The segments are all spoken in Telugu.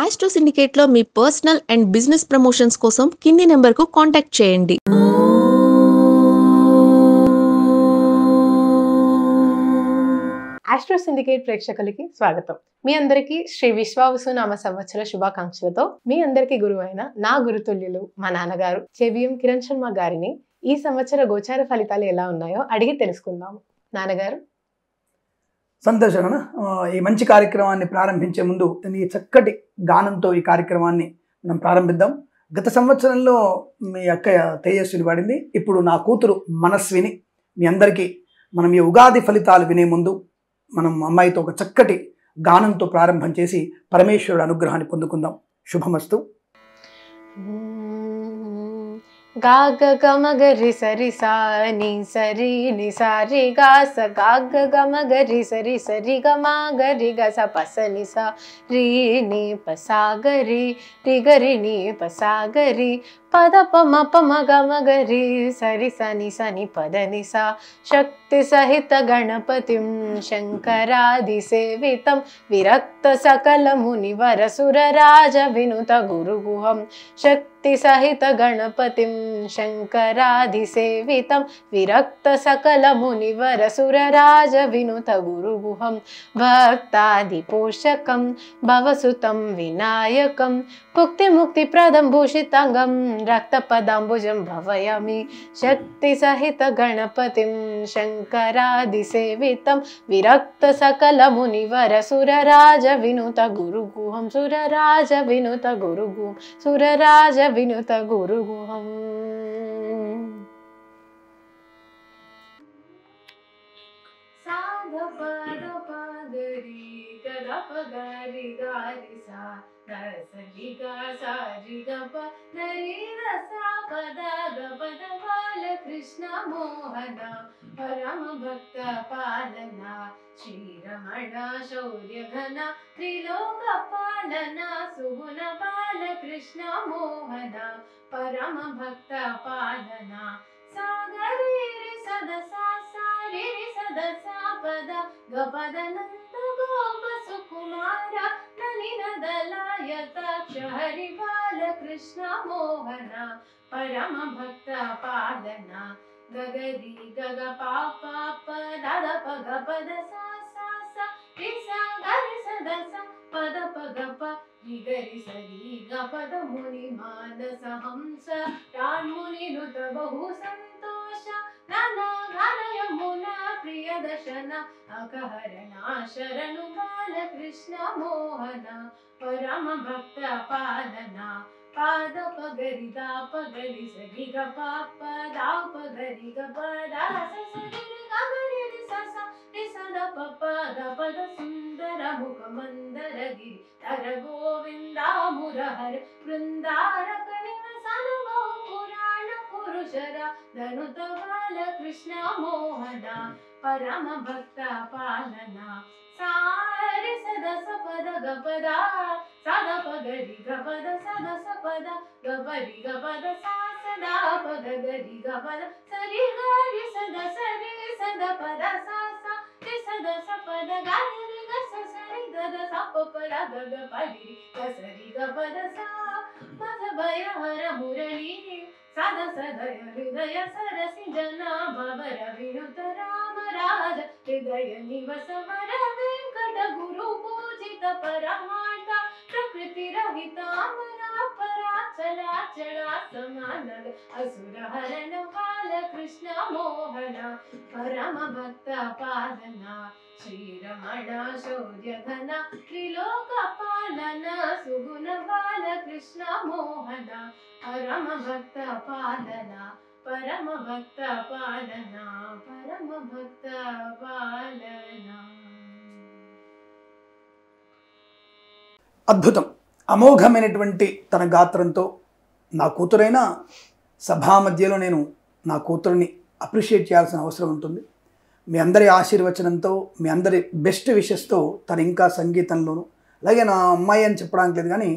ఆస్ట్రో సిండికేట్లో మీ పర్సనల్ అండ్ బిజినెస్ ప్రమోషన్స్ కోసం కింది నెంబర్కు కాంటాక్ట్ చేయండి. ఆస్ట్రో సిండికేట్ ప్రేక్షకులకి స్వాగతం. మీ అందరికీ శ్రీ విశ్వావసునామ సంవత్సర శుభాకాంక్షలతో మీ అందరికీ గురువైన నా గురుతుల్యులు మా నాన్నగారు చెవిఎం కిరణ్ శర్మ గారిని ఈ సంవత్సర గోచార ఫలితాలు ఎలా ఉన్నాయో అడిగి తెలుసుకుందాము. నాన్నగారు. సంతోషం. ఈ మంచి కార్యక్రమాన్ని ప్రారంభించే ముందు ఈ చక్కటి గానంతో ఈ కార్యక్రమాన్ని మనం ప్రారంభిద్దాం. గత సంవత్సరంలో మీ అక్క తేజస్విని పడింది, ఇప్పుడు నా కూతురు మనస్విని. మీ అందరికీ మనం ఈ ఉగాది ఫలితాలు వినే ముందు మనం అమ్మాయితో ఒక చక్కటి గానంతో ప్రారంభం చేసి పరమేశ్వరుడు అనుగ్రహాన్ని పొందుకుందాం. శుభమస్తు. గాగ గమ గరి సరి సా ని సరి ని సారి గా స గాగ గమ గరి సరి సరి గమ గరి గ స ప స ని సా రి ని ప సా గరి రి గరి ని ప సా గరి పద ప మ ప మ గ మ గరి సరి స ని పద ని సా శక్తి సహిత గణపతిం శంకరాది సేవితం విరక్త సకల మునివర సురరాజ వినుత గురుగుహం శక్తి సహిత గణపతిం శంకరాది సేవితం విరక్త సకల మునివర సురరాజ వినుత గురుగుహం భక్తాది పోషకం భవసుతం వినాయకం భుక్తి ముక్తి ప్రదం భూషితాంగం రక్త పదాంబుజం భవయామి శక్తి సహిత గణపతిం శంకరాది సేవితం విరక్త సకల మునివర సురరాజ వినుత గురుగుహం సురరాజ వినుత గురుగుహం సురరాజ వినుత గురుగుహం. సాధ పద పదరి గద పగరి గారి సా దసరి గా సారి గ ప దరి రస పద గ పద బాల కృష్ణ మోహన పరమ భక్త పాలన శ్రీరమణ శౌర్య ఘన త్రిలోక పాలన సుగుణ బాల కృష్ణ మోహన పరమ భక్త పాలన సాగరి రి సద సా సారి రి సద సా పద గ పద నంద గోప సుకుమార నలినదలాయతాక్ష హరి బాల కృష్ణ మోహన పరమ భక్త పాలన గగరి గగ పాప పద పగ పద సా సా సా రి సా గరి సద సా పద పగ ప రి గరి సరి గ పద ముని మానస హంస రాముని నుత బహు సంతోష నానా గాన యమునా ప్రియ దర్శన అకహరణ శరణు బాల కృష్ణ మోహన పరమ భక్త పాలన పాద పగరి దా పగరి సరి గ పాప దా పగరి గ పద సరి గగరి రి సస రి సద పప ద పద సుందర ముఖ మందర గిరి తర గోవింద మురహర బృందారక నివసన బహు పురాణ పురుషర ధనుత బాల కృష్ణ మోహన పరమ భక్త పాలన సారి సద సపద గపద సద పగరి గపద సద సపద గపరి గపద సా సదా పద గరి గపద సరి గరి సద సరి సద పద సా సా రి సద సపద గరి గ స సరి గద సప పద గగ పరి గ సరి గపద సా మధ భయ హర మురళి సద సదయ హృదయ సరసి జనా భవర వినుత రామ రాజ హృదయ నివస వర వెంకట గురు పూజిత పరమార్థ ప్రకృతి రహిత అమరా పరాచలా చలా సమానగ అసుర హరణ బాల కృష్ణ మోహన పరమ భక్త పాలన శ్రీరమణ శౌర్య ఘన త్రిలోక పాలన సుగుణ బాల కృష్ణ మోహన పరమ భక్త పాలన పరమ భక్త పాలన పరమ భక్త పాలన. అద్భుతం. అమోఘమైనటువంటి తన గాత్రంతో నా కూతురైన సభా మధ్యలో నేను నా కూతురిని అప్రిషియేట్ చేయాల్సిన అవసరం ఉంటుంది. మీ అందరి ఆశీర్వచనంతో, మీ అందరి బెస్ట్ విషెస్తో తను ఇంకా సంగీతంలోను, అలాగే నా అమ్మాయి అని చెప్పడానికి లేదు కానీ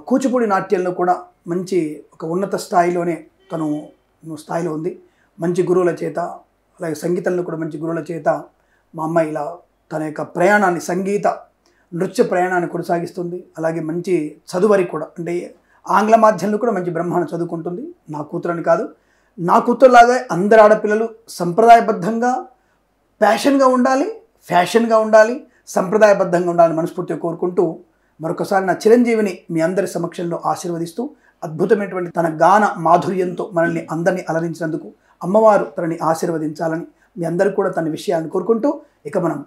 కూచిపూడి నాట్యంలో కూడా మంచి ఒక ఉన్నత స్థాయిలోనే తను స్థాయిలో ఉంది. మంచి గురువుల చేత, అలాగే సంగీతంలో కూడా మంచి గురువుల చేత మా అమ్మాయి ఇలా తన యొక్క ప్రయాణాన్ని, సంగీత నృత్య ప్రయాణాన్ని కొనసాగిస్తుంది. అలాగే మంచి చదువరి కూడా, అంటే ఆంగ్ల మాధ్యమంలో కూడా మంచి బ్రహ్మాండ చదువుకుంటుంది. నా కూతురని కాదు, నా కూతురులాగా అందరు ఆడపిల్లలు సంప్రదాయబద్ధంగా ప్యాషన్గా ఉండాలి, ఫ్యాషన్గా ఉండాలి, సంప్రదాయబద్ధంగా ఉండాలని మనస్ఫూర్తిగా కోరుకుంటూ మరొకసారి నా చిరంజీవిని మీ అందరి సమక్షంలో ఆశీర్వదిస్తూ అద్భుతమైనటువంటి తన గాన మాధుర్యంతో మనల్ని అందరినీ అలరించినందుకు అమ్మవారు తనని ఆశీర్వదించాలని మీ అందరూ కూడా తన విషయాన్ని కోరుకుంటూ ఇక మనం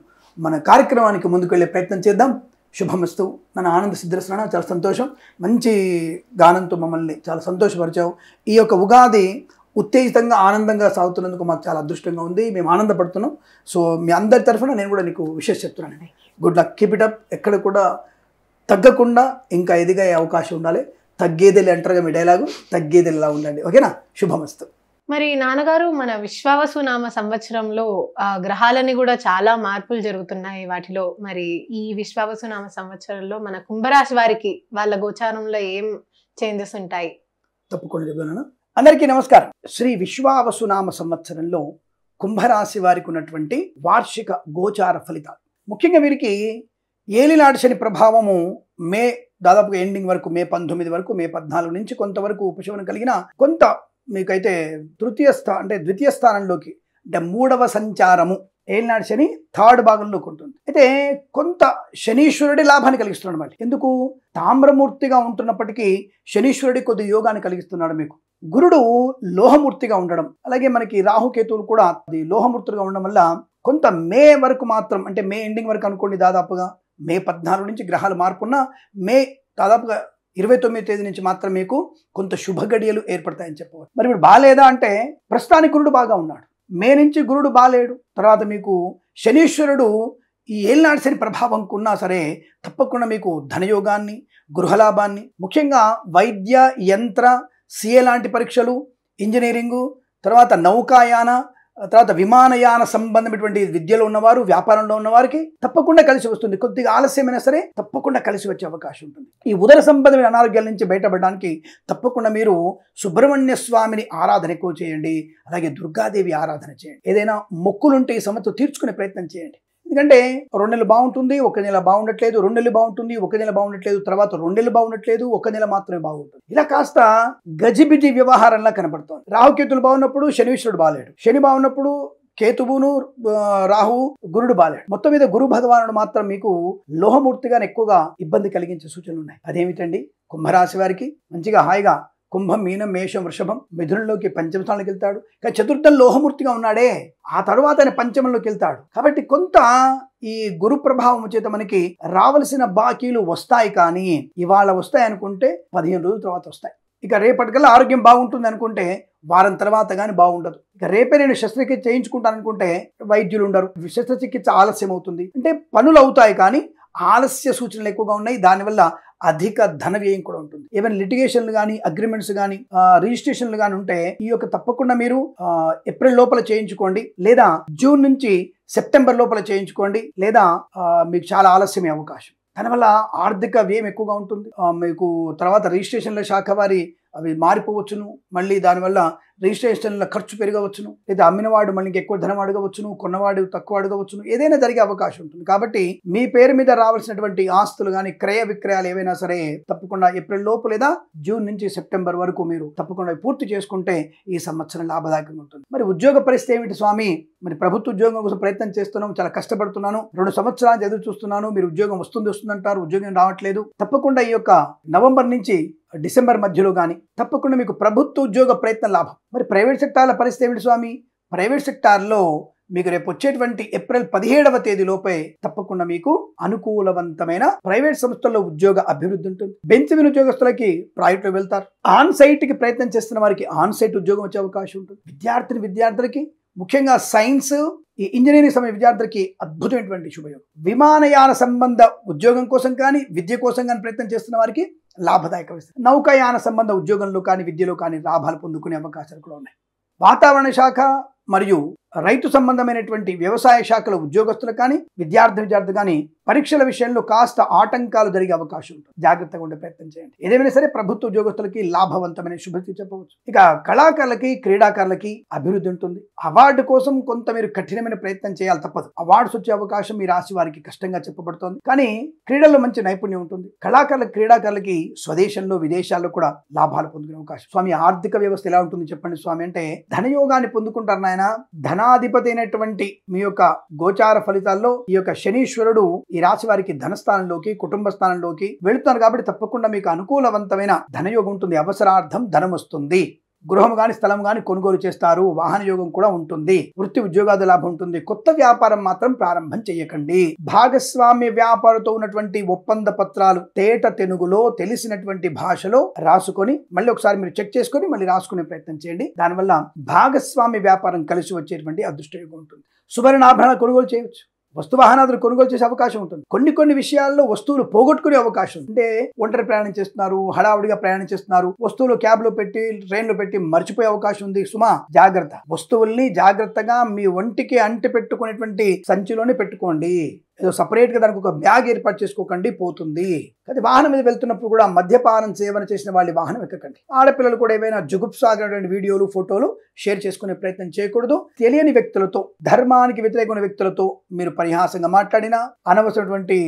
మన కార్యక్రమానికి ముందుకు వెళ్ళే ప్రయత్నం చేద్దాం. శుభమస్తు. నన్ను ఆనంద సిద్ధిస్తున్నాను, చాలా సంతోషం. మంచి గానంతో మమ్మల్ని చాలా సంతోషపరిచావు. ఈ యొక్క ఉగాది ఉత్తేజితంగా ఆనందంగా సాగుతున్నందుకు మాకు చాలా అదృష్టంగా ఉంది. మేము ఆనందపడుతున్నాం. సో మీ అందరి తరఫున నేను కూడా నీకు విషెస్ చెప్తున్నాను. Good luck, keep it up. ఎక్కడ కూడా తగ్గకుండా ఇంకా ఎదిగే అవకాశం ఉండాలి. తగ్గేదేలే అంటారుగా మీ డైలాగు, తగ్గేదేలా ఉండండి. ఓకేనా? శుభమస్తు. మరి నాన్నగారు, మన విశ్వావసునామ సంవత్సరంలో గ్రహాలని కూడా చాలా మార్పులు జరుగుతున్నాయి వాటిలో. మరి ఈ విశ్వావసునామ సంవత్సరంలో మన కుంభరాశి వారికి వాళ్ళ గోచారంలో ఏం చేంజెస్ ఉంటాయి? తప్పకుండా చెప్తున్నాను. అందరికీ నమస్కారం. శ్రీ విశ్వావసునామ సంవత్సరంలో కుంభరాశి వారికి ఉన్నటువంటి వార్షిక గోచార ఫలితాలు. ముఖ్యంగా వీరికి ఏలినాటి శని ప్రభావము మే దాదాపుగా ఎండింగ్ వరకు, మే 19 వరకు, మే 14 నుంచి కొంతవరకు ఉపశమనం కలిగిన కొంత మీకైతే ద్వితీయ స్థానంలోకి అంటే మూడవ సంచారము ఏలినాటి శని థర్డ్ భాగంలోకి ఉంటుంది. అయితే కొంత శనీశ్వరుడి లాభాన్ని కలిగిస్తున్నాడు అన్నమాట. ఎందుకు? తామ్రమూర్తిగా ఉంటున్నప్పటికీ శనీశ్వరుడి కొద్ది యోగాన్ని కలిగిస్తున్నాడు మీకు. గురుడు లోహమూర్తిగా ఉండడం, అలాగే మనకి రాహుకేతువులు కూడా అది లోహమూర్తులుగా ఉండడం వల్ల కొంత మే వరకు మాత్రం, అంటే మే ఎండింగ్ వరకు అనుకోండి, దాదాపుగా మే 14 నుంచి గ్రహాలు మార్పున్న మే దాదాపుగా 29వ తేదీ నుంచి మాత్రం మీకు కొంత శుభ గడియలు ఏర్పడతాయని చెప్పవచ్చు. మరి ఇప్పుడు బాగాలేదా అంటే ప్రస్తుతానికి గురుడు బాగా ఉన్నాడు. మే నుంచి గురుడు బాలేడు. తర్వాత మీకు శనీశ్వరుడు ఈ ఏలినాటి శని ప్రభావం ఉన్నా సరే తప్పకుండా మీకు ధనయోగాన్ని, గృహలాభాన్ని, ముఖ్యంగా వైద్య, యంత్ర, సిఏ లాంటి పరీక్షలు, ఇంజనీరింగు, తర్వాత నౌకాయాన, తర్వాత విమానయాన సంబంధమైనటువంటి విద్యలో ఉన్నవారు, వ్యాపారంలో ఉన్నవారికి తప్పకుండా కలిసి వస్తుంది. కొద్దిగా ఆలస్యమైనా సరే తప్పకుండా కలిసి వచ్చే అవకాశం ఉంటుంది. ఈ ఉదర సంబంధమైన అనారోగ్యాల నుంచి బయటపడడానికి తప్పకుండా మీరు సుబ్రహ్మణ్య స్వామిని ఆరాధన ఎక్కువ చేయండి. అలాగే దుర్గాదేవి ఆరాధన చేయండి. ఏదైనా మొక్కులుంటే ఈ సమస్య తీర్చుకునే ప్రయత్నం చేయండి. ఎందుకంటే 2 నెలలు బాగుంటుంది, 1 నెల బాగుండట్లేదు, 2 నెలలు బాగుంటుంది, 1 నెల బాగుండట్లేదు, తర్వాత 2 నెలలు బాగుండట్లేదు, 1 నెల మాత్రమే బాగుంటుంది. ఇలా కాస్త గజిబిజి వ్యవహారంలా కనబడుతోంది. రాహుకేతులు బాగున్నప్పుడు శనీశ్వరుడు బాలేడు, శని బాగున్నప్పుడు కేతువును, రాహు, గురుడు బాలేడు. మొత్తం మీద గురు భగవానుడు మాత్రం మీకు లోహమూర్తిగా ఎక్కువగా ఇబ్బంది కలిగించే సూచనలు ఉన్నాయి. అదేమిటండి? కుంభరాశి వారికి మంచిగా హాయిగా కుంభం, మీనం, మేషం, వృషభం, మిథునంలోకి పంచమ స్థానంలోకి వెళ్తాడు. కానీ చతుర్థం లోహమూర్తిగా ఉన్నాడే, ఆ తర్వాత ఆయన పంచమంలోకి వెళ్తాడు. కాబట్టి కొంత ఈ గురు ప్రభావం చేత మనకి రావలసిన బాకీలు వస్తాయి. కానీ ఇవాళ వస్తాయి అనుకుంటే 15 రోజుల తర్వాత వస్తాయి. ఇక రేపటికల్లా ఆరోగ్యం బాగుంటుంది అనుకుంటే వారం తర్వాత కానీ బాగుండదు. ఇక రేపే నేను శస్త్రచికిత్స చేయించుకుంటాను అనుకుంటే వైద్యులు ఉండరు, శస్త్రచికిత్స ఆలస్యం అవుతుంది. అంటే పనులు అవుతాయి కానీ ఆలస్య సూచనలు ఎక్కువగా ఉన్నాయి. దానివల్ల అధిక ధన వ్యయం కూడా ఉంటుంది. ఏమైనా లిటిగేషన్లు కానీ, అగ్రిమెంట్స్ కానీ, రిజిస్ట్రేషన్లు కానీ ఉంటే ఈ యొక్క తప్పకుండా మీరు ఏప్రిల్ లోపల చేయించుకోండి, లేదా జూన్ నుంచి సెప్టెంబర్ లోపల చేయించుకోండి, లేదా మీకు చాలా ఆలస్యమే అవకాశం. దానివల్ల ఆర్థిక వ్యయం ఎక్కువగా ఉంటుంది. మీకు తర్వాత రిజిస్ట్రేషన్ల శాఖ వారి అవి మారిపోవచ్చును, మళ్ళీ దానివల్ల రిజిస్ట్రేషన్ల ఖర్చు పెరగవచ్చును, లేదా అమ్మినవాడు మళ్ళీ ఎక్కువ ధనం అడగవచ్చును, కొన్నవాడు తక్కువ అడగవచ్చును, ఏదైనా జరిగే అవకాశం ఉంటుంది. కాబట్టి మీ పేరు మీద రావాల్సినటువంటి ఆస్తులు కానీ, క్రయ విక్రయాలు ఏవైనా సరే తప్పకుండా ఏప్రిల్ లోపు లేదా జూన్ నుంచి సెప్టెంబర్ వరకు మీరు తప్పకుండా పూర్తి చేసుకుంటే ఈ సంవత్సరం లాభదాయకంగా ఉంటుంది. మరి ఉద్యోగ పరిస్థితి ఏమిటి స్వామి? మరి ప్రభుత్వ ఉద్యోగం కోసం ప్రయత్నం చేస్తున్నాం, చాలా కష్టపడుతున్నాను, 2 సంవత్సరాలు ఎదురు చూస్తున్నాను, మీరు ఉద్యోగం వస్తుందంటారు, ఉద్యోగం రావట్లేదు. తప్పకుండా ఈ యొక్క నవంబర్ నుంచి డిసెంబర్ మధ్యలో కానీ తప్పకుండా మీకు ప్రభుత్వ ఉద్యోగ ప్రయత్నం లాభం. మరి ప్రైవేట్ సెక్టార్ల పరిస్థితి ఏమిటి స్వామి? ప్రైవేట్ సెక్టార్లో మీకు రేపు వచ్చేటువంటి ఏప్రిల్ 17వ తేదీ లోపే తప్పకుండా మీకు అనుకూలవంతమైన ప్రైవేట్ సంస్థల్లో ఉద్యోగ అభివృద్ధి ఉంటుంది. బెంచ్ ఉద్యోగస్తులకి ప్రైవేట్లో వెళ్తారు. ఆన్ సైట్కి ప్రయత్నం చేస్తున్న వారికి ఆన్ సైట్ ఉద్యోగం వచ్చే అవకాశం ఉంటుంది. విద్యార్థులకి ముఖ్యంగా సైన్స్, ఈ ఇంజనీరింగ్ సంబంధించిన విద్యార్థులకి అద్భుతమైనటువంటి శుభయోగం. విమానయాన సంబంధ ఉద్యోగం కోసం కానీ, విద్య కోసం కానీ ప్రయత్నం చేస్తున్న వారికి లాభదాయకం. నౌకాయాన సంబంధ ఉద్యోగంలో కానీ, విద్యలో కానీ లాభాలు పొందుకునే అవకాశాలు కూడా ఉన్నాయి. వాతావరణ శాఖ మరియు రైతు సంబంధమైనటువంటి వ్యవసాయ శాఖల ఉద్యోగస్తులు కానీ, విద్యార్థులు కానీ పరీక్షల విషయంలో కాస్త ఆటంకాలు జరిగే అవకాశం ఉంటుంది. జాగ్రత్తగా ఉండే ప్రయత్నం చేయండి. ఏదేమైనా సరే ప్రభుత్వ ఉద్యోగస్తులకి లాభవంతమైన శుభతి చెప్పవచ్చు. ఇక కళాకారులకి, క్రీడాకారులకి అభివృద్ధి ఉంటుంది. అవార్డు కోసం కొంత మీరు కఠినమైన ప్రయత్నం చేయాలి, తప్పదు. అవార్డ్స్ వచ్చే అవకాశం మీ రాశి వారికి కష్టంగా చెప్పబడుతోంది. కానీ క్రీడల్లో మంచి నైపుణ్యం ఉంటుంది. కళాకారుల, క్రీడాకారులకి స్వదేశంలో, విదేశాల్లో కూడా లాభాలు పొందుకునే అవకాశం. స్వామి ఆర్థిక వ్యవస్థ ఎలా ఉంటుంది చెప్పండి స్వామి అంటే, ధనయోగాన్ని పొందుకుంటారు నాయన. ధనాధిపతి అయినటువంటి మీ యొక్క గోచార ఫలితాల్లో ఈ యొక్క శనీశ్వరుడు ఈ రాశి వారికి ధనస్థానంలోకి, కుటుంబ స్థానంలోకి వెళుతున్నారు కాబట్టి తప్పకుండా మీకు అనుకూలవంతమైన ధనయోగం ఉంటుంది. అవసరార్థం ధనం వస్తుంది. గృహం గాని, స్థలం గాని కొనుగోలు చేస్తారు. వాహన యోగం కూడా ఉంటుంది. వృత్తి ఉద్యోగాది లాభం ఉంటుంది. కొత్త వ్యాపారం మాత్రం ప్రారంభం చేయకండి. భాగస్వామ్య వ్యాపారంతో ఉన్నటువంటి ఒప్పంద పత్రాలు తేట తెనుగులో, తెలిసినటువంటి భాషలో రాసుకొని మళ్ళీ ఒకసారి మీరు చెక్ చేసుకొని మళ్ళీ రాసుకునే ప్రయత్నం చేయండి. దానివల్ల భాగస్వామ్య వ్యాపారం కలిసి వచ్చేటువంటి అదృష్టయోగం ఉంటుంది. సువర్ణాభరణాలు కొనుగోలు చేయవచ్చు. వస్తు వాహనాలు కొనుగోలు చేసే అవకాశం ఉంటుంది. కొన్ని విషయాల్లో వస్తువులు పోగొట్టుకునే అవకాశం. అంటే ఒంటరి ప్రయాణం చేస్తున్నారు, హడావుడిగా ప్రయాణం చేస్తున్నారు, వస్తువులు క్యాబ్ లో పెట్టి, ట్రైన్ లో పెట్టి మర్చిపోయే అవకాశం ఉంది. సుమా జాగ్రత్త. వస్తువుల్ని జాగ్రత్తగా మీ ఒంటికి అంటి పెట్టుకునేటువంటి సంచిలోనే పెట్టుకోండి. ఏదో సపరేట్ గా దానికి ఒక బ్యాగ్ ఏర్పాటు చేసుకోకండి, పోతుంది. అది వాహనం మీద వెళ్తున్నప్పుడు కూడా మద్యపానం సేవన చేసిన వాళ్ళ వాహనం ఎక్కకండి. ఆడపిల్లలు కూడా ఏవైనా జుగుప్సాగినటువంటి వీడియోలు, ఫోటోలు షేర్ చేసుకునే ప్రయత్నం చేయకూడదు. తెలియని వ్యక్తులతో, ధర్మానికి వ్యతిరేకమైన వ్యక్తులతో మీరు పరిహాసంగా మాట్లాడినా, అనవసరమైనటువంటి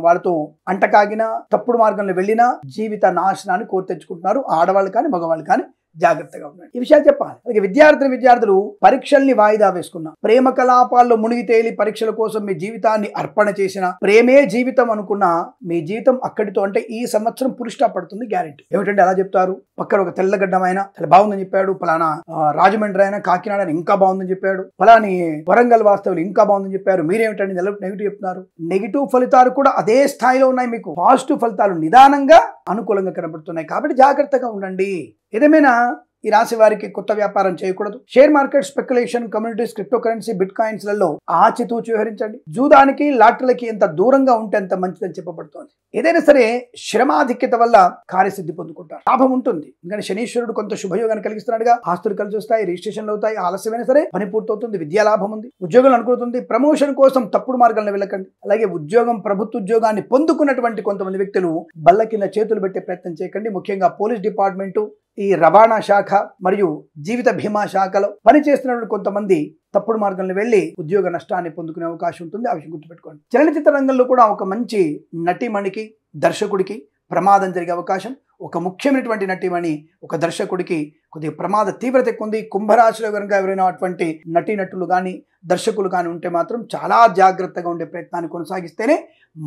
వాళ్ళతో అంటకాగినా, తప్పుడు మార్గంలో వెళ్ళినా జీవిత నాశనాన్ని కోరి తెచ్చుకుంటున్నారు. ఆడవాళ్ళు కానీ, మగవాళ్ళు కానీ జాగ్రత్తగా ఉండండి. ఈ విషయాలు చెప్పాలి. అలాగే విద్యార్థులు పరీక్షల్ని వాయిదా వేసుకున్నా, ప్రేమ కలాపాల్లో మునిగి తేలి పరీక్షల కోసం మీ జీవితాన్ని అర్పణ చేసిన, ప్రేమే జీవితం అనుకున్న మీ జీవితం అక్కడితో అంటే ఈ సంవత్సరం పురుషా పడుతుంది గ్యారెంటీ. ఏమిటంటే అలా చెప్తారు. పక్కన ఒక తెల్లగడ్డమైన చాలా బాగుందని చెప్పాడు, పలానా రాజమండ్రి అయినా, కాకినాడ ఇంకా బాగుందని చెప్పాడు, పలాని వరంగల్ వాస్తవులు ఇంకా బాగుందని చెప్పారు. మీరేమిటండి నెగిటివ్ చెప్తున్నారు? నెగిటివ్ ఫలితాలు కూడా అదే స్థాయిలో ఉన్నాయి. మీకు పాజిటివ్ ఫలితాలు నిదానంగా అనుకూలంగా కనబడుతున్నాయి. కాబట్టి జాగ్రత్తగా ఉండండి. ఏదేమైనా ఈ రాశి వారికి కొత్త వ్యాపారం చేయకూడదు. Share market, speculation, communities, crypto currency, bit coins లలో ఆచితూచి వ్యవహరించండి. జూదానికి, లాటరీలకి ఎంత దూరంగా ఉంటే అంత మంచిదని చెప్పబడుతోంది. ఏదైనా సరే శ్రమాధిక్యత వల్ల కార్యసిద్ధి పొందుకుంటారు, లాభం ఉంటుంది. ఎందుకంటే శనీశ్వరుడు కొంత శుభయోగాన్ని కలిగిస్తున్నాడుగా. ఆస్తులు కలిసి వస్తాయి, రిజిస్ట్రేషన్లు అవుతాయి, ఆలస్యమైనా సరే పని పూర్తవుతుంది, విద్యా లాభం ఉంది, ఉద్యోగం అనుకుంటుంది. ప్రమోషన్ కోసం తప్పుడు మార్గాలను వెళ్ళకండి. అలాగే ఉద్యోగం, ప్రభుత్వ ఉద్యోగాన్ని పొందుకున్నటువంటి కొంతమంది వ్యక్తులు బల్ల కింద చేతులు పెట్టే ప్రయత్నం చేయకండి. ముఖ్యంగా పోలీస్ డిపార్ట్మెంటు, ఈ రవాణా శాఖ మరియు జీవిత బీమా శాఖలో పనిచేస్తున్నటువంటి కొంతమంది తప్పుడు మార్గంలో వెళ్లి ఉద్యోగ నష్టాన్ని పొందుకునే అవకాశం ఉంటుంది. ఆ విషయం గుర్తుపెట్టుకోండి. చలనచిత్ర రంగంలో కూడా ఒక మంచి నటిమణికి, దర్శకుడికి ప్రమాదం జరిగే అవకాశం. ఒక ముఖ్యమైనటువంటి నటిమణి, ఒక దర్శకుడికి కొద్దిగా ప్రమాద తీవ్రత ఎక్కువ ఉంది. కుంభరాశిలో కనుక ఎవరైనా అటువంటి నటీనటులు కానీ, దర్శకులు కానీ ఉంటే మాత్రం చాలా జాగ్రత్తగా ఉండే ప్రయత్నాన్ని కొనసాగిస్తేనే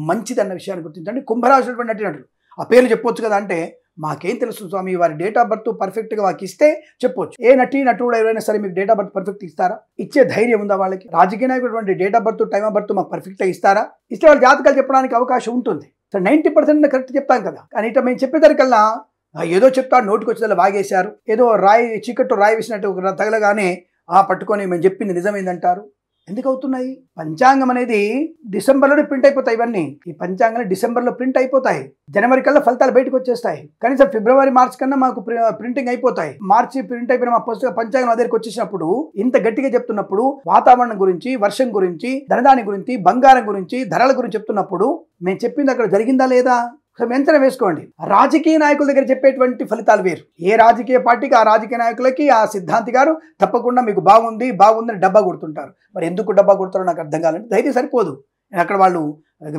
మంచిదన్న విషయాన్ని గుర్తించండి. కుంభరాశిలో నటీనటులు ఆ పేర్లు చెప్పొచ్చు కదా అంటే, మాకేం తెలుసు స్వామి, వారి డేట్ ఆఫ్ బర్త్ పర్ఫెక్ట్గా వారికి ఇస్తే చెప్పొచ్చు. ఏ నటుడు ఎవరైనా సరే మీకు డేట్ ఆఫ్ బర్త్ పర్ఫెక్ట్ ఇస్తారా? ఇచ్చే ధైర్యం ఉందా వాళ్ళకి? రాజకీయ నాయకుడు date of birth, time of birth మాకు పర్ఫెక్ట్గా ఇస్తారా? ఇస్తే వాళ్ళ జాతకాలు చెప్పడానికి అవకాశం ఉంటుంది. సో 90% కరెక్ట్ చెప్తాం కదా. కానీ ఇట్లా మేము చెప్పేసరికల్లా ఏదో చెప్తాడు, నోటికి వచ్చేలా వాగేశారు, ఏదో రాయి చీకట్టు రాయి వేసినట్టు తగలగానే పట్టుకొని మేము చెప్పింది నిజమైందంటారు. ఎందుకు అవుతున్నాయి? పంచాంగం అనేది డిసెంబర్లోనే ప్రింట్ అయిపోతాయి. ఇవన్నీ ఈ పంచాంగాలు డిసెంబర్లో ప్రింట్ అయిపోతాయి. జనవరి కల్లా ఫలితాలు బయటకు వచ్చేస్తాయి. కనీసం ఫిబ్రవరి, మార్చి కన్నా మాకు ప్రింటింగ్ అయిపోతాయి. మార్చి ప్రింట్ అయిపోయిన మా పుస్తక పంచాంగం నా దగ్గరికి వచ్చేసినప్పుడు, ఇంత గట్టిగా చెప్తున్నప్పుడు, వాతావరణం గురించి, వర్షం గురించి, ధనదాని గురించి, బంగారం గురించి, ధరల గురించి చెప్తున్నప్పుడు మేము చెప్పింది అక్కడ జరిగిందా లేదా మెంచన వేసుకోండి. రాజకీయ నాయకుల దగ్గర చెప్పేటువంటి ఫలితాలు వేరు. ఏ రాజకీయ పార్టీకి, ఆ రాజకీయ నాయకులకి ఆ సిద్ధాంతి గారు తప్పకుండా మీకు బాగుందని డబ్బా కొడుతుంటారు. మరి ఎందుకు డబ్బా కొడతారో నాకు అర్థం కావాలంటే ధైర్యం సరిపోదు. అక్కడ వాళ్ళు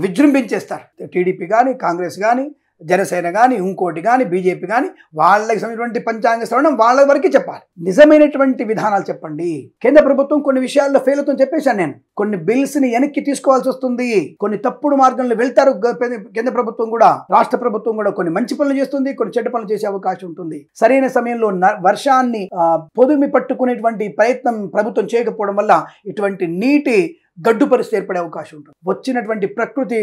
విజృంభించేస్తారు. టీడీపీ కానీ, కాంగ్రెస్ కానీ, జనసేన కానీ, ఇంకోటి కానీ, బీజేపీ కానీ, వాళ్ళకి సంబంధించినటువంటి పంచాంగ శ్రవణం వాళ్ళ వరకే చెప్పాలి. నిజమైనటువంటి విధానాలు చెప్పండి. కేంద్ర ప్రభుత్వం కొన్ని విషయాల్లో ఫెయిల్ అవుతుందని చెప్పేశాను నేను. కొన్ని బిల్స్ ని వెనక్కి తీసుకోవాల్సి వస్తుంది. కొన్ని తప్పుడు మార్గంలో వెళ్తారు కేంద్ర ప్రభుత్వం కూడా, రాష్ట్ర ప్రభుత్వం కూడా కొన్ని మంచి పనులు చేస్తుంది, కొన్ని చెడ్డ పనులు చేసే అవకాశం ఉంటుంది. సరైన సమయంలో వర్షాన్ని పొదుమి పట్టుకునేటువంటి ప్రయత్నం ప్రభుత్వం చేయకపోవడం వల్ల ఇటువంటి నీటి గడ్డు పరిస్థితి ఏర్పడే అవకాశం ఉంటుంది. వచ్చినటువంటి ప్రకృతి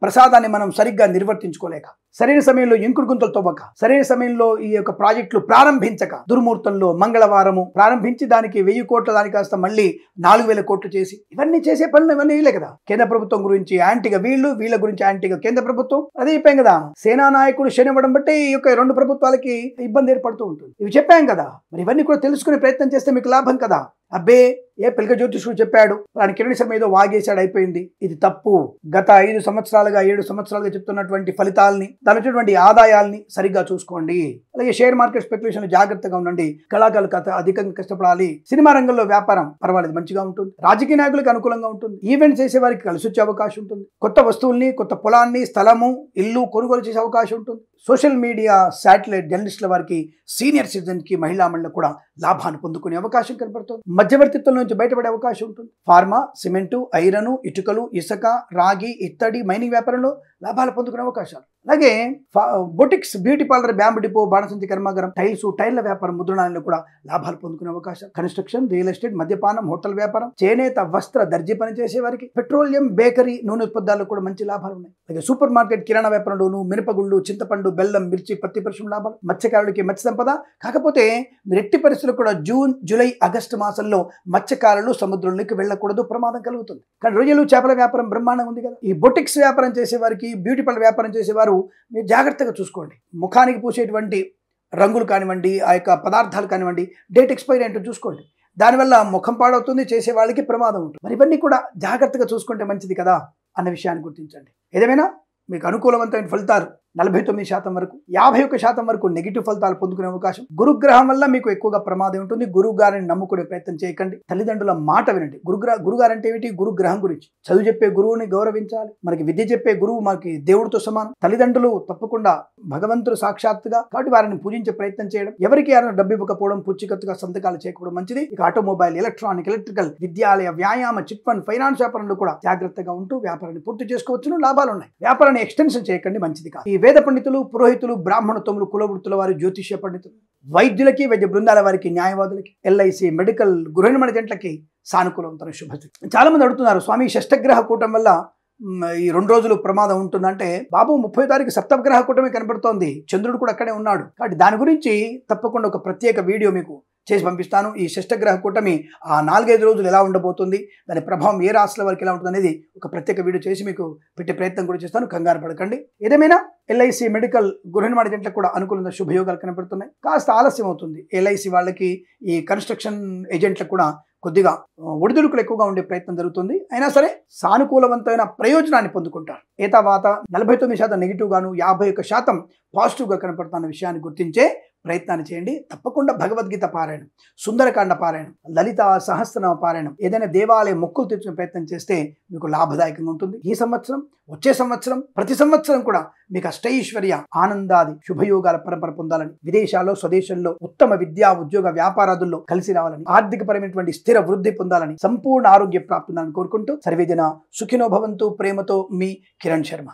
ప్రసాదాన్ని మనం సరిగ్గా నిర్వర్తించుకోలేక, సరైన సమయంలో ఇంకుడు గుంతలు తవ్వక, సరైన సమయంలో ఈ యొక్క ప్రాజెక్టులు ప్రారంభించక, దుర్ముహూర్తంలో మంగళవారము ప్రారంభించి దానికి 1000 కోట్ల దానికి కాస్త మళ్ళీ 4000 కోట్లు చేసి, ఇవన్నీ చేసే పనులు ఇవన్నీ వీలే కదా. కేంద్ర ప్రభుత్వం గురించి యాంటీగా వీళ్ళ గురించి యాంటీగా కేంద్ర ప్రభుత్వం. అదే చెప్పాం కదా, సేనా నాయకుడు శనివ్వడం బట్టి ఈ యొక్క 2 ప్రభుత్వాలకి ఇబ్బంది ఏర్పడుతూ ఉంటుంది. ఇవి చెప్పాం కదా. మరి ఇవన్నీ కూడా తెలుసుకునే ప్రయత్నం చేస్తే మీకు లాభం కదా. అబ్బే ఏ పిలక జ్యోతిషుడు చెప్పాడు, వాని కిరణ్ శర్మ ఏదో వాగేశాడు అయిపోయింది, ఇది తప్పు. గత 5 సంవత్సరాలుగా 7 సంవత్సరాలుగా చెప్తున్నటువంటి ఫలితాలని, దాని వచ్చినటువంటి ఆదాయాల్ని సరిగ్గా చూసుకోండి. అలాగే షేర్ మార్కెట్ స్పెక్యులేషన్ జాగ్రత్తగా ఉండండి. కళాకారులు అధికంగా కష్టపడాలి. సినిమా రంగంలో వ్యాపారం పర్వాలేదు, మంచిగా ఉంటుంది. రాజకీయ నాయకులకు అనుకూలంగా ఉంటుంది. ఈవెంట్స్ చేసే వారికి కలిసి వచ్చే అవకాశం ఉంటుంది. కొత్త వస్తువుల్ని, కొత్త పొలాన్ని, స్థలము, ఇల్లు కొనుగోలు చేసే అవకాశం ఉంటుంది. సోషల్ మీడియా, శాటిలైట్ జర్నలిస్టుల వారికి, సీనియర్ సిటిజన్ కి, మహిళా మండలి కూడా లాభాన్ని పొందుకునే అవకాశం కనబడుతుంది. మధ్యవర్తిత్వం నుంచి బయటపడే అవకాశం ఉంటుంది. ఫార్మా, సిమెంటు, ఐరన్, ఇటుకలు, ఇసుక, రాగి, ఇత్తడి, మైనింగ్ వ్యాపారంలో లాభాలు పొందుకునే అవకాశాలు. అలాగే boutiques, beauty parlour, bamboo depot, బాణసంచి కర్మాగారం, టైర్ల వ్యాపారం, ముద్రణాలలో కూడా లాభాలు పొందుకునే అవకాశం. కన్స్ట్రక్షన్, రియల్ ఎస్టేట్, మద్యపానం, హోటల్ వ్యాపారం, చేనేత, వస్త్ర, దర్జీ పని చేసే వారికి, పెట్రోలియం, బేకరీ, నూనె ఉత్పత్తుల్లో కూడా మంచి లాభాలు ఉన్నాయి. అలాగే సూపర్ మార్కెట్, కిరాణా వ్యాపారంలోను మిరపగుళ్ళు, చింతపండు, బెల్లం, మిర్చి, పత్తి పరిశ్రమ లాభాలు. మత్స్యకారులకి మత్స్య సంపద. కాకపోతే మీరు ఎట్టి పరిస్థితుల్లో కూడా జూన్, జూలై, ఆగస్టు మాసంలో మత్స్యకారులు సముద్రంలోకి వెళ్ళకూడదు, ప్రమాదం కలుగుతుంది. కానీ రొయ్యలు, చేపల వ్యాపారం బ్రహ్మాండంగా ఉంది కదా. ఈ బొటిక్స్ వ్యాపారం చేసే వారికి, బ్యూటీ పార్లర్ వ్యాపారం చేసేవారు మీరు జాగ్రత్తగా చూసుకోండి. ముఖానికి పూసేటువంటి రంగులు కానివ్వండి, ఆ యొక్క పదార్థాలు కానివ్వండి, డేట్ ఎక్స్పైరీ ఏంటో చూసుకోండి. దానివల్ల ముఖం పాడవుతుంది, చేసే వాళ్ళకి ప్రమాదం ఉంటుంది. మరి ఇవన్నీ కూడా జాగ్రత్తగా చూసుకుంటే మంచిది కదా అన్న విషయాన్ని గుర్తించండి. ఏదేమైనా మీకు అనుకూలవంతమైన ఫలితాలు 49% వరకు, 51% వరకు నెగిటివ్ ఫలితాలు పొందుకునే అవకాశం. గురుగ్రహం వల్ల మీకు ఎక్కువగా ప్రమాదం ఉంటుంది. గురువు గారిని నమ్ముకునే ప్రయత్నం చేయకండి. తల్లిదండ్రుల మాట వినండి. గురుగారు అంటే ఏమిటి? గురుగ్రహం గురించి. చదువు చెప్పే గురువుని గౌరవించాలి. మనకి విద్య చెప్పే గురువు మనకి దేవుడితో సమానం. తల్లిదండ్రులు తప్పకుండా భగవంతుడు సాక్షాత్తుగా, కాబట్టి వారిని పూజించే ప్రయత్నం చేయడం, ఎవరికి ఎవరైనా డబ్బు ఇవ్వకపోవడం, పుచ్చికత్తుగా సంతకాలు చేయకపోవడం మంచిది. ఇక ఆటోమొబైల్, ఎలక్ట్రానిక్, ఎలక్ట్రికల్, విద్యాలయ, వ్యాయామ, చిట్ ఫండ్, ఫైనాన్స్ వ్యాపారంలో కూడా జాగ్రత్తగా ఉంటూ వ్యాపారాన్ని పూర్తి చేసుకోవచ్చును. లాభాలు ఉన్నాయి. వ్యాపారాన్ని ఎక్స్టెన్షన్ చేయకండి, మంచిది కాదు. ఈ వేద పండితులు, పురోహితులు, బ్రాహ్మణత్వములు, కులవృత్తుల వారి, జ్యోతిష్య పండితులు, వైద్యులకి, వైద్య బృందాల వారికి, న్యాయవాదులకి, ఎల్ఐసి, మెడికల్, గృహిణి జంటలకి సానుకూలవంతమైన శుభతి. చాలా మంది అడుగుతున్నారు, స్వామి షష్టగ్రహ కూటం వల్ల ఈ 2 రోజులు ప్రమాదం ఉంటుందంటే, బాబు 30వ తారీఖు సప్తగ్రహ కూటమే కనబడుతోంది. చంద్రుడు కూడా అక్కడే ఉన్నాడు. కాబట్టి దాని గురించి తప్పకుండా ఒక ప్రత్యేక వీడియో మీకు చేసి పంపిస్తాను. ఈ షష్టగ్రహ కూటమి ఆ 4-5 రోజులు ఎలా ఉండబోతుంది, దాని ప్రభావం ఏ రాశుల వరకు ఎలా ఉంటుంది అనేది ఒక ప్రత్యేక వీడియో చేసి మీకు పెట్టే ప్రయత్నం కూడా చేస్తాను. కంగారు పడకండి. ఏదేమైనా ఎల్ఐసి, మెడికల్, గృహిణి జంటలకు కూడా అనుకూలంగా శుభయోగాలు కనబడుతున్నాయి. కాస్త ఆలస్యం అవుతుంది. ఎల్ఐసి వాళ్ళకి, ఈ కన్స్ట్రక్షన్ ఏజెంట్లకు కూడా కొద్దిగా ఒడిదుడుకులు ఎక్కువగా ఉండే ప్రయత్నం జరుగుతుంది. అయినా సరే సానుకూలవంతమైన ప్రయోజనాన్ని పొందుకుంటారు. ఏతావాత 49% నెగిటివ్ గాను, 51% పాజిటివ్గా కనపడుతున్న విషయాన్ని గుర్తించే ప్రయత్నాన్ని చేయండి. తప్పకుండా భగవద్గీత పారాయణం, సుందరకాండ పారాయణం, లలిత సహస్రనామ పారాయణం, ఏదైనా దేవాలయ మొక్కులు తెచ్చుకునే ప్రయత్నం చేస్తే మీకు లాభదాయకంగా ఉంటుంది. ఈ సంవత్సరం, వచ్చే సంవత్సరం, ప్రతి సంవత్సరం కూడా మీకు అష్టైశ్వర్య, ఆనందాది శుభయోగాల పరంపర పొందాలని, విదేశాల్లో, స్వదేశంలో ఉత్తమ విద్యా, ఉద్యోగ, వ్యాపారాదుల్లో కలిసి రావాలని, ఆర్థికపరమైనటువంటి స్థిర వృద్ధి పొందాలని, సంపూర్ణ ఆరోగ్య ప్రాప్తి కోరుకుంటూ సర్వేజన సుఖినో భవంతు. ప్రేమతో మీ కిరణ్ శర్మ.